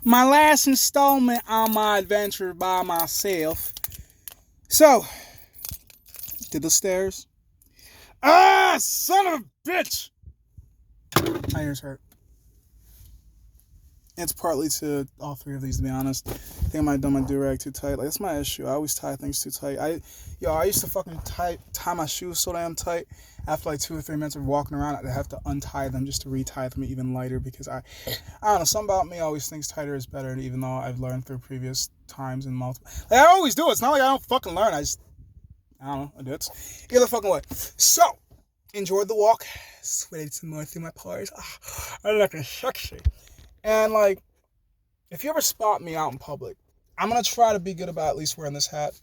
My last installment on my adventure by myself. So, did the stairs. Ah, son of a bitch! My ears hurt. It's partly to all three of these, to be honest. I think I might have done my do-rag too tight. Like, that's my issue. I always tie things too tight. I used to fucking tie my shoes so damn tight. After like 2 or 3 minutes of walking around, I'd have to untie them just to retie them even lighter because I don't know, something about me always thinks tighter is better, even though I've learned through previous times and multiple. Like, I always do. It's not like I don't fucking learn. I don't know. I do it. Either fucking way. So, enjoyed the walk. Sweated some more through my pores. I look sexy. And, like, if you ever spot me out in public, I'm going to try to be good about at least wearing this hat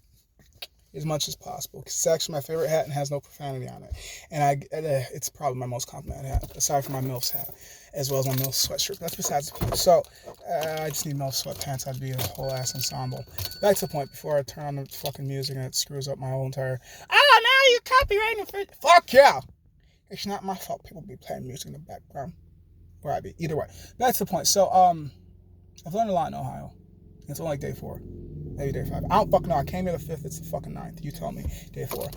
as much as possible. Because it's actually my favorite hat and has no profanity on it. And it's probably my most complimented hat, aside from my MILF's hat, as well as my MILF sweatshirt. That's besides the point. So, I just need MILF sweatpants. I'd be a whole ass ensemble. Back to the point before I turn on the fucking music and it screws up my whole entire... Oh, now you're copywriting for... Fuck yeah! It's not my fault people be playing music in the background. Where I be. Either way. Back to the point. So, I've learned a lot in Ohio. It's only like day 4. Maybe day 5. I don't fucking know. I came here the 5th. It's the fucking 9th. You tell me. Day 4.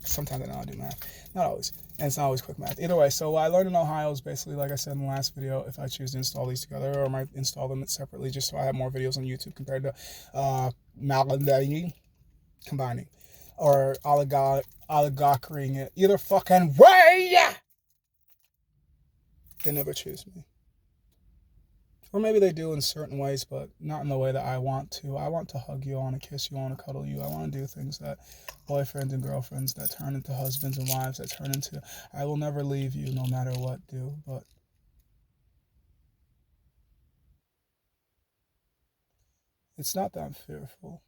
Sometimes I know how to do math. Not always. And it's not always quick math. Either way, so what I learned in Ohio is basically, like I said in the last video, if I choose to install these together, or I might install them separately just so I have more videos on YouTube compared to combining. Or oligarchying it. Either fucking way! They never choose me. Or maybe they do in certain ways, but not in the way that I want to. I want to hug you, I want to kiss you, I want to cuddle you. I want to do things that boyfriends and girlfriends that turn into husbands and wives, that turn into I will never leave you no matter what do. But it's not that I'm fearful.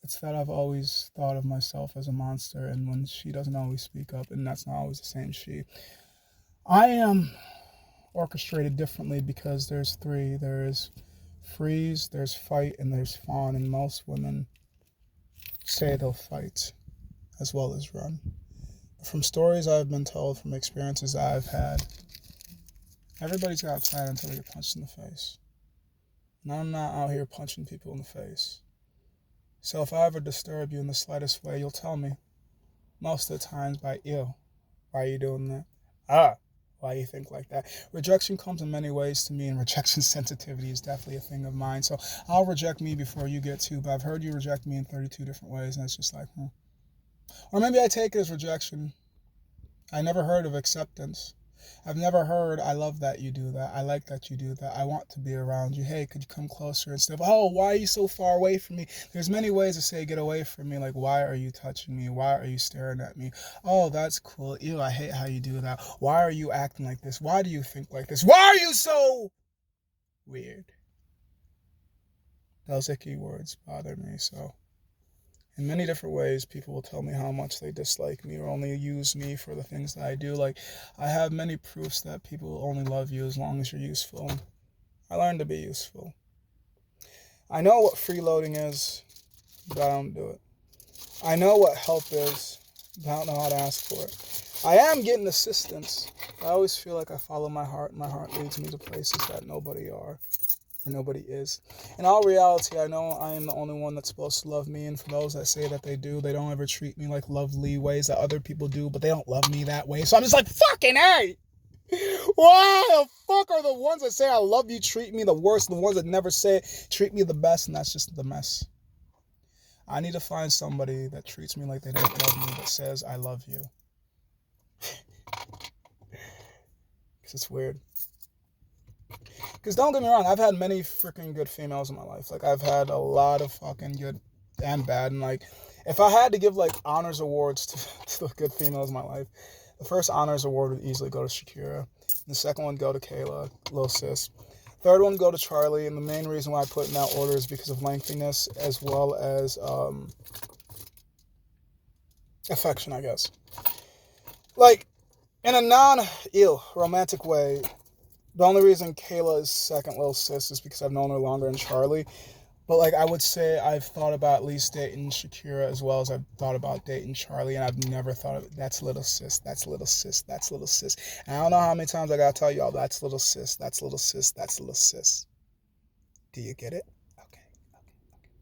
It's that I've always thought of myself as a monster, and when she doesn't always speak up, and that's not always the same she, I am orchestrated differently because there's 3. There's freeze, there's fight, and there's fawn, and most women say they'll fight as well as run. From stories I've been told, from experiences I've had, everybody's got a plan until they get punched in the face. And I'm not out here punching people in the face. So if I ever disturb you in the slightest way, you'll tell me. Most of the times by, ew, why are you doing that? Why you think like that? Rejection comes in many ways to me, and rejection sensitivity is definitely a thing of mine. So I'll reject me before you get to, but I've heard you reject me in 32 different ways, and it's just like, Or maybe I take it as rejection. I never heard of acceptance. I've never heard, I love that you do that. I like that you do that. I want to be around you. Hey, could you come closer? Instead of, oh, why are you so far away from me? There's many ways to say get away from me. Like, why are you touching me? Why are you staring at me? Oh, that's cool. Ew, I hate how you do that. Why are you acting like this? Why do you think like this? Why are you so weird? Those icky words bother me, so... In many different ways, people will tell me how much they dislike me or only use me for the things that I do. Like, I have many proofs that people only love you as long as you're useful. I learned to be useful. I know what freeloading is, but I don't do it. I know what help is, but I don't know how to ask for it. I am getting assistance. I always feel like I follow my heart, and my heart leads me to places that nobody are. Or nobody is. In all reality, I know I am the only one that's supposed to love me, and for those that say that they do, they don't ever treat me like lovely ways that other people do, but they don't love me that way. So I'm just like, fucking hey! Why the fuck are the ones that say I love you treat me the worst, the ones that never say treat me the best, and that's just the mess. I need to find somebody that treats me like they don't love me, that says I love you. Because it's weird. Because don't get me wrong, I've had many freaking good females in my life. Like, I've had a lot of fucking good and bad. And, like, if I had to give, like, honors awards to the good females in my life, the first honors award would easily go to Shakira. The second one would go to Kayla, Lil Sis. Third one would go to Charlie. And the main reason why I put in that order is because of lengthiness as well as affection, I guess. Like, in a romantic way, the only reason Kayla is second Lil Sis is because I've known her longer than Charlie. But, like, I would say I've thought about at least dating Shakira as well as I've thought about dating Charlie, and I've never thought of it. That's little sis, that's little sis, that's little sis. And I don't know how many times I gotta tell y'all, that's little sis, that's little sis, that's little sis. Do you get it? Okay.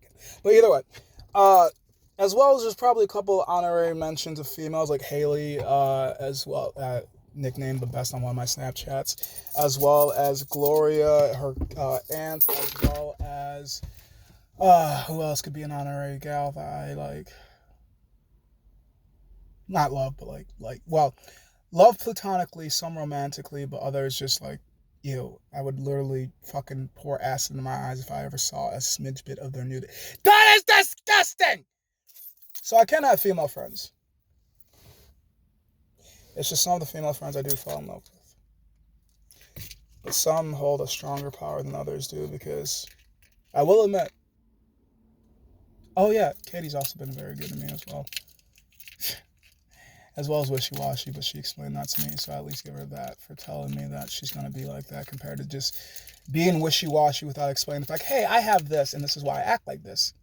Good. But either way, uh, as well as there's probably a couple honorary mentions of females like Haley, as well, nicknamed the best on one of my Snapchats, as well as Gloria, her aunt, as well as who else could be an honorary gal that I like? Not love, but well, love platonically, some romantically, but others just like, ew. I would literally fucking pour acid in my eyes if I ever saw a smidge bit of their nudity. That is disgusting! So I can have female friends. It's just some of the female friends I do fall in love with. But some hold a stronger power than others do because I will admit, oh yeah, Katie's also been very good to me as well. As well as wishy-washy, but she explained that to me, so I at least give her that for telling me that she's going to be like that compared to just being wishy-washy without explaining the fact, hey, I have this, and this is why I act like this.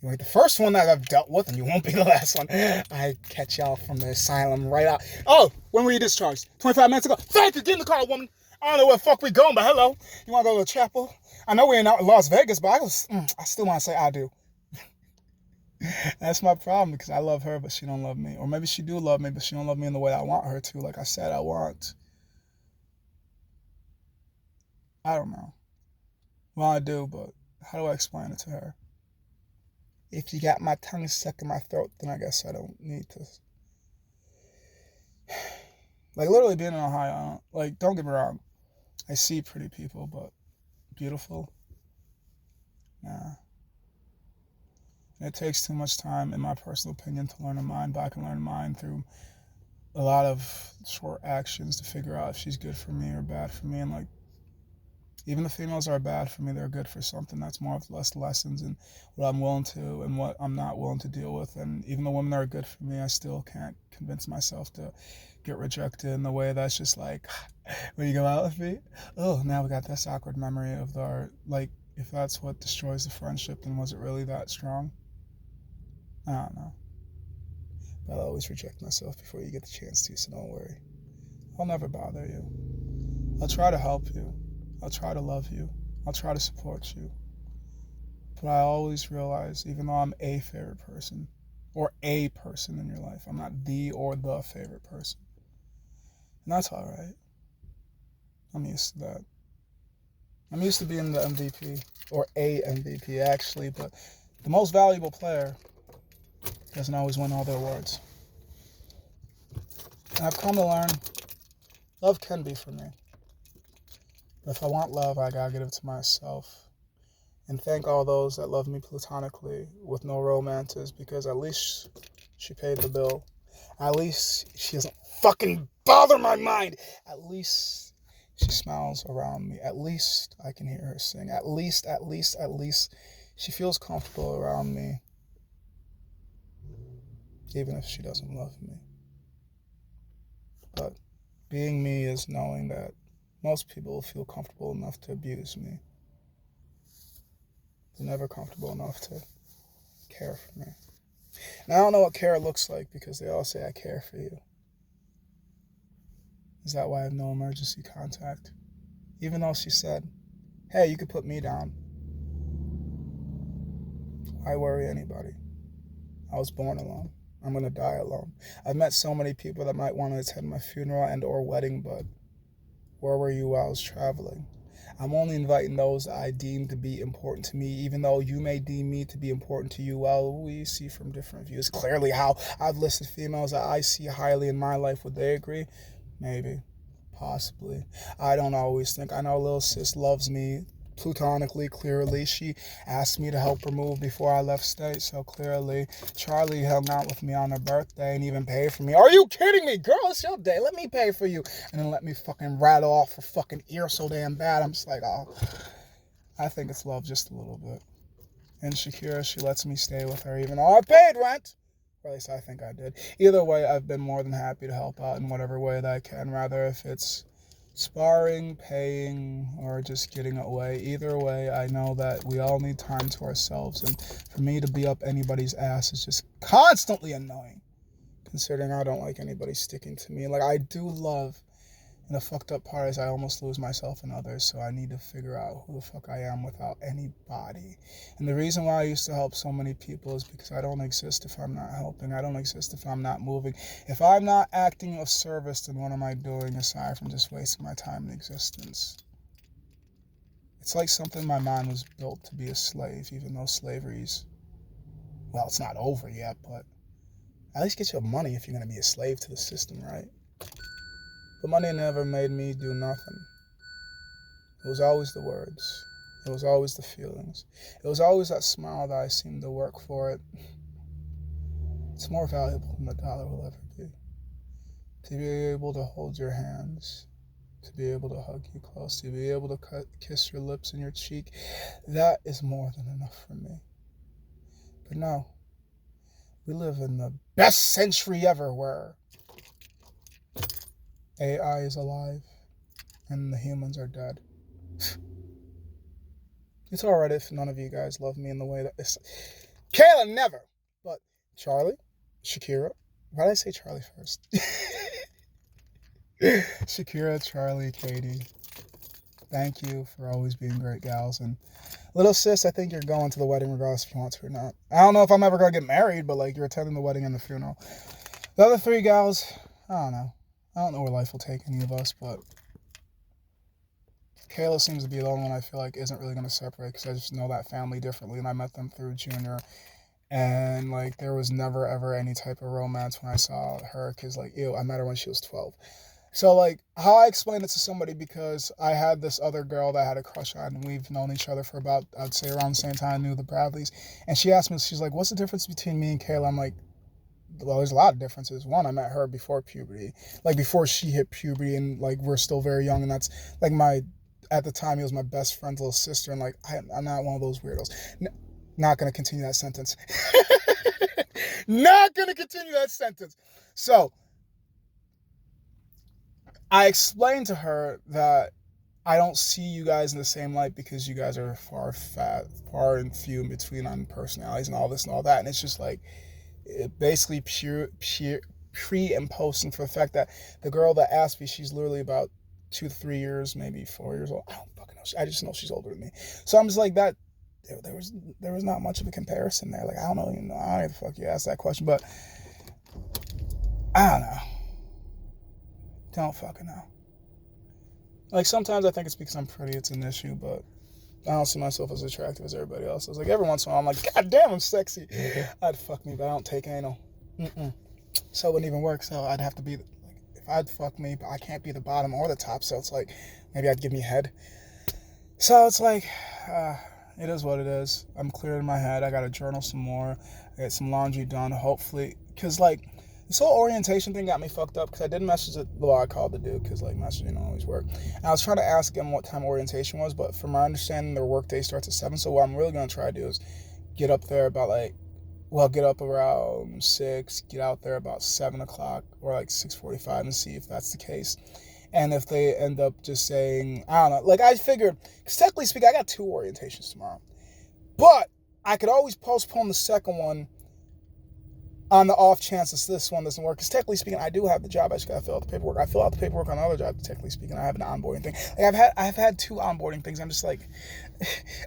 You ain't the first one that I've dealt with, and you won't be the last one. I catch y'all from the asylum right out. Oh, when were you discharged? 25 minutes ago. Thank you. Get in the car, woman. I don't know where the fuck we going, but hello. You want to go to the chapel? I know we ain't out in Las Vegas, but I still want to say I do. That's my problem because I love her, but she don't love me. Or maybe she do love me, but she don't love me in the way I want her to. Like I said, I don't know. Well, I do, but how do I explain it to her? If you got my tongue stuck in my throat, then I guess I don't need to. Like, literally being in Ohio, don't get me wrong. I see pretty people, but beautiful? Nah. It takes too much time, in my personal opinion, to learn a mind, but I can learn a mind through a lot of short actions to figure out if she's good for me or bad for me. And, even the females are bad for me, they're good for something. That's more of less lessons in what I'm willing to and what I'm not willing to deal with. And even the women that are good for me, I still can't convince myself to get rejected in the way that's just like, will you go out with me? Oh, now we got this awkward memory of if that's what destroys the friendship, then was it really that strong? I don't know. But I'll always reject myself before you get the chance to, so don't worry. I'll never bother you. I'll try to help you. I'll try to love you. I'll try to support you. But I always realize, even though I'm a favorite person, or a person in your life, I'm not the or the favorite person. And that's alright. I'm used to that. I'm used to being the MVP, or a MVP actually, but the most valuable player doesn't always win all the awards. And I've come to learn, love can be for me. But if I want love, I gotta give it to myself. And thank all those that love me platonically with no romances, because at least she paid the bill. At least she doesn't fucking bother my mind. At least she smiles around me. At least I can hear her sing. At least she feels comfortable around me. Even if she doesn't love me. But being me is knowing that most people feel comfortable enough to abuse me. They're never comfortable enough to care for me. And I don't know what care looks like because they all say I care for you. Is that why I have no emergency contact? Even though she said, hey, you could put me down. Why worry anybody? I was born alone. I'm going to die alone. I've met so many people that might want to attend my funeral and or wedding, but where were you while I was traveling? I'm only inviting those I deem to be important to me, even though you may deem me to be important to you. Well, we see from different views. Clearly how I've listed females that I see highly in my life. Would they agree? Maybe. Possibly. I don't always think. I know little sis loves me platonically, clearly. She asked me to help her move before I left state, so clearly. Charlie hung out with me on her birthday and even paid for me. Are you kidding me? Girl, it's your day. Let me pay for you. And then let me fucking rattle off her fucking ear so damn bad. I'm just like, oh. I think it's love just a little bit. And Shakira, she lets me stay with her even though I paid rent. Or at least I think I did. Either way, I've been more than happy to help out in whatever way that I can, rather if it's sparring, paying, or just getting away. Either way, I know that we all need time to ourselves, and for me to be up anybody's ass is just constantly annoying, considering I don't like anybody sticking to me. I do love And the fucked up part is I almost lose myself in others, so I need to figure out who the fuck I am without anybody. And the reason why I used to help so many people is because I don't exist if I'm not helping. I don't exist if I'm not moving. If I'm not acting of service, then what am I doing aside from just wasting my time in existence? It's like something my mind was built to be a slave, even though slavery's, well, it's not over yet, but at least get your money if you're going to be a slave to the system, right? But money never made me do nothing. It was always the words. It was always the feelings. It was always that smile that I seemed to work for it. It's more valuable than the dollar will ever be. To be able to hold your hands, to be able to hug you close, to be able to kiss your lips and your cheek, that is more than enough for me. But no, we live in the best century ever where AI is alive and the humans are dead. It's alright if none of you guys love me in the way that this. Kayla, never! But Charlie, Shakira, why did I say Charlie first? Shakira, Charlie, Katie, thank you for always being great gals. And little sis, I think you're going to the wedding regardless if you want to or not. I don't know if I'm ever going to get married, but like you're attending the wedding and the funeral. The other three gals, I don't know. I don't know where life will take any of us, but Kayla seems to be the only one I feel like isn't really going to separate because I just know that family differently, and I met them through Junior, and like there was never ever any type of romance when I saw her because like, ew, I met her when she was 12. So like how I explained it to somebody, because I had this other girl that I had a crush on, and we've known each other for about, I'd say around the same time I knew the Bradleys, and she asked me, she's like, what's the difference between me and Kayla? I'm like, well, there's a lot of differences. One, I met her before puberty, like before she hit puberty, and like we're still very young, and that's like at the time he was my best friend's little sister, and like I'm not one of those weirdos. Not gonna continue that sentence. Not gonna continue that sentence. So I explained to her that I don't see you guys in the same light because you guys are far and few in between on personalities and all this and all that, and it's just like basically pure pre and posting for the fact that the girl that asked me, she's literally about 2 to 3 years, maybe 4 years old. I don't fucking know. I just know she's older than me. So I'm just like that. There was not much of a comparison there. Like I don't know, I don't know the fuck you asked that question, but I don't know. Don't fucking know. Like sometimes I think it's because I'm pretty, it's an issue, but I don't see myself as attractive as everybody else. I was like every once in a while I'm like, God damn, I'm sexy. I'd fuck me, but I don't take anal. So it wouldn't even work. So I'd have to be, like, if I'd fuck me, but I can't be the bottom or the top. So it's like, maybe I'd give me head. So it's like, it is what it is. I'm clear in my head. I got to journal some more. I get some laundry done, hopefully. Because, like, this whole orientation thing got me fucked up because I didn't message I called the dude because, like, messaging don't always work. And I was trying to ask him what time orientation was, but from my understanding, their work day starts at 7. So what I'm really going to try to do is get up there about, like, get up around 6, get out there about 7 o'clock or, like, 6:45 and see if that's the case. And if they end up just saying, I don't know, like I figured, because technically speaking, I got 2 orientations tomorrow. But I could always postpone the second one on the off chance that this one doesn't work. Because technically speaking, I do have the job. I just got to fill out the paperwork. I fill out the paperwork on another job, technically speaking. I have an onboarding thing. Like I've had 2 onboarding things. I'm just like,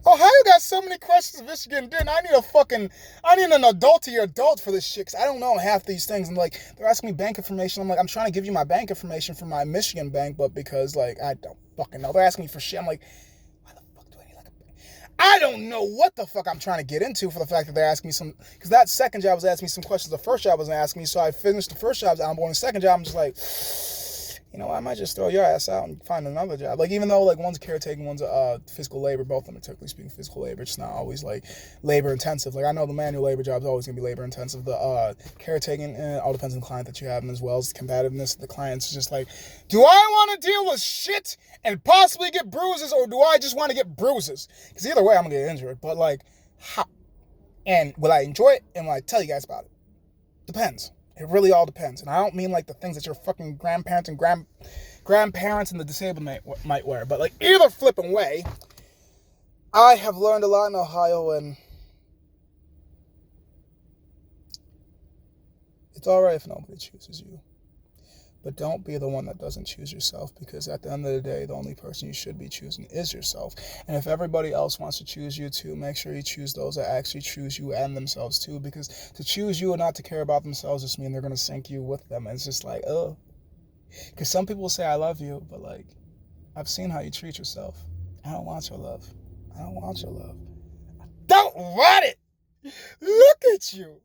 oh, how you got so many questions, Michigan? Dude, I need an adult for this shit. Because I don't know half these things. And like, they're asking me bank information. I'm like, I'm trying to give you my bank information for my Michigan bank, but because like, I don't fucking know. They're asking me for shit. I'm like, I don't know what the fuck I'm trying to get into for the fact that they're asking me because that second job was asking me some questions the first job wasn't asking me, so I finished the first job's onboarding. The second job, I'm just like, I might just throw your ass out and find another job. Like, even though, like, one's caretaking, one's physical labor, both of them are technically speaking physical labor, it's not always, like, labor intensive. Like, I know the manual labor job is always going to be labor intensive. The caretaking, all depends on the client that you have, and as well as the combativeness of the clients. It's just like, do I want to deal with shit and possibly get bruises, or do I just want to get bruises? Because either way, I'm going to get injured. But, like, how? And will I enjoy it, and will I tell you guys about it? Depends. It really all depends. And I don't mean like the things that your fucking grandparents and grandparents and the disabled might wear. But like either flipping way, I have learned a lot in Ohio, and it's alright if nobody chooses you. But don't be the one that doesn't choose yourself, because at the end of the day, the only person you should be choosing is yourself. And if everybody else wants to choose you too, make sure you choose those that actually choose you and themselves too, because to choose you and not to care about themselves just mean they're going to sink you with them. And it's just like, oh. Because some people say, I love you, but like, I've seen how you treat yourself. I don't want your love. I don't want your love. I don't want it. Look at you.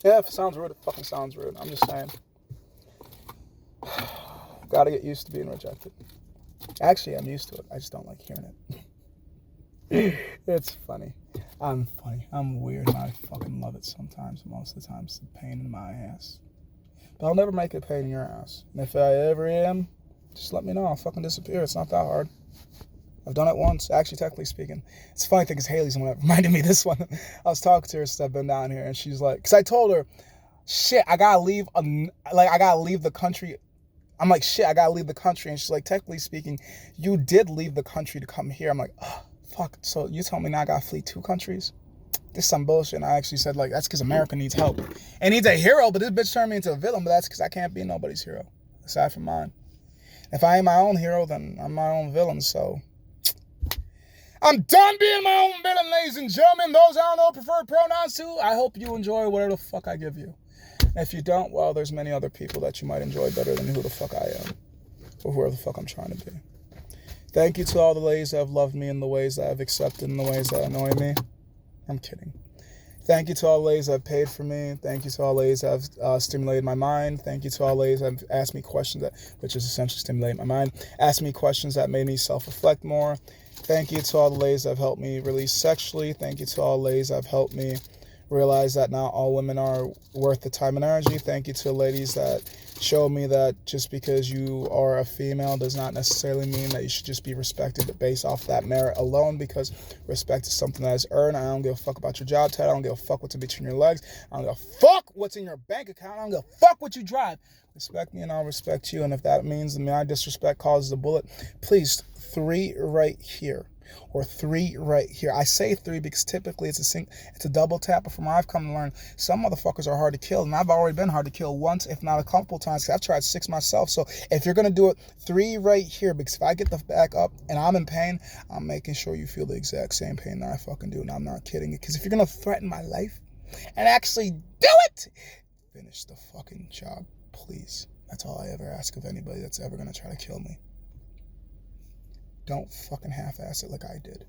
Yeah, if it sounds rude, it fucking sounds rude. I'm just saying. Gotta get used to being rejected. Actually, I'm used to it. I just don't like hearing it. It's funny. I'm funny. I'm weird, and I fucking love it sometimes. Most of the time, it's a pain in my ass. But I'll never make it a pain in your ass. And if I ever am, just let me know. I'll fucking disappear. It's not that hard. I've done it once, actually, technically speaking. It's a funny thing, because Haley's the one that reminded me of this one. I was talking to her since I've been down here, and she's like, because I told her, shit, I gotta leave the country. I'm like, shit, I gotta leave the country. And she's like, technically speaking, you did leave the country to come here. I'm like, oh, fuck. So you tell me now I gotta flee 2 countries? This is some bullshit. And I actually said, like, that's because America needs help. It needs a hero, but this bitch turned me into a villain. But that's because I can't be nobody's hero, aside from mine. If I ain't my own hero, then I'm my own villain. So I'm done being my own villain, ladies and gentlemen. Those I don't know preferred pronouns to, I hope you enjoy whatever the fuck I give you. And if you don't, well, there's many other people that you might enjoy better than who the fuck I am, or whoever the fuck I'm trying to be. Thank you to all the ladies that have loved me in the ways that I've accepted and the ways that annoy me. I'm kidding. Thank you to all the ladies that have paid for me. Thank you to all the ladies that have stimulated my mind. Thank you to all the ladies that have asked me questions, which is essentially stimulate my mind. Asked me questions that made me self-reflect more. Thank you to all the ladies that have helped me release sexually. Thank you to all the ladies that have helped me realize that not all women are worth the time and energy. Thank you to the ladies that showed me that just because you are a female does not necessarily mean that you should just be respected based off that merit alone, because respect is something that is earned. I don't give a fuck about your job title. I don't give a fuck what's in between your legs. I don't give a fuck what's in your bank account. I don't give a fuck what you drive. Respect me and I'll respect you. And if that means my disrespect causes a bullet, please, 3 right here. Or 3 right here. I say 3 because typically it's a double tap, but from what I've come to learn, some motherfuckers are hard to kill, and I've already been hard to kill once, if not a couple times, because I've tried 6 myself. So if you're gonna do it, 3 right here, because if I get the back up and I'm in pain, I'm making sure you feel the exact same pain that I fucking do, and I'm not kidding. Because if you're gonna threaten my life and actually do it, finish the fucking job, please. That's all I ever ask of anybody that's ever gonna try to kill me. Don't fucking half-ass it like I did.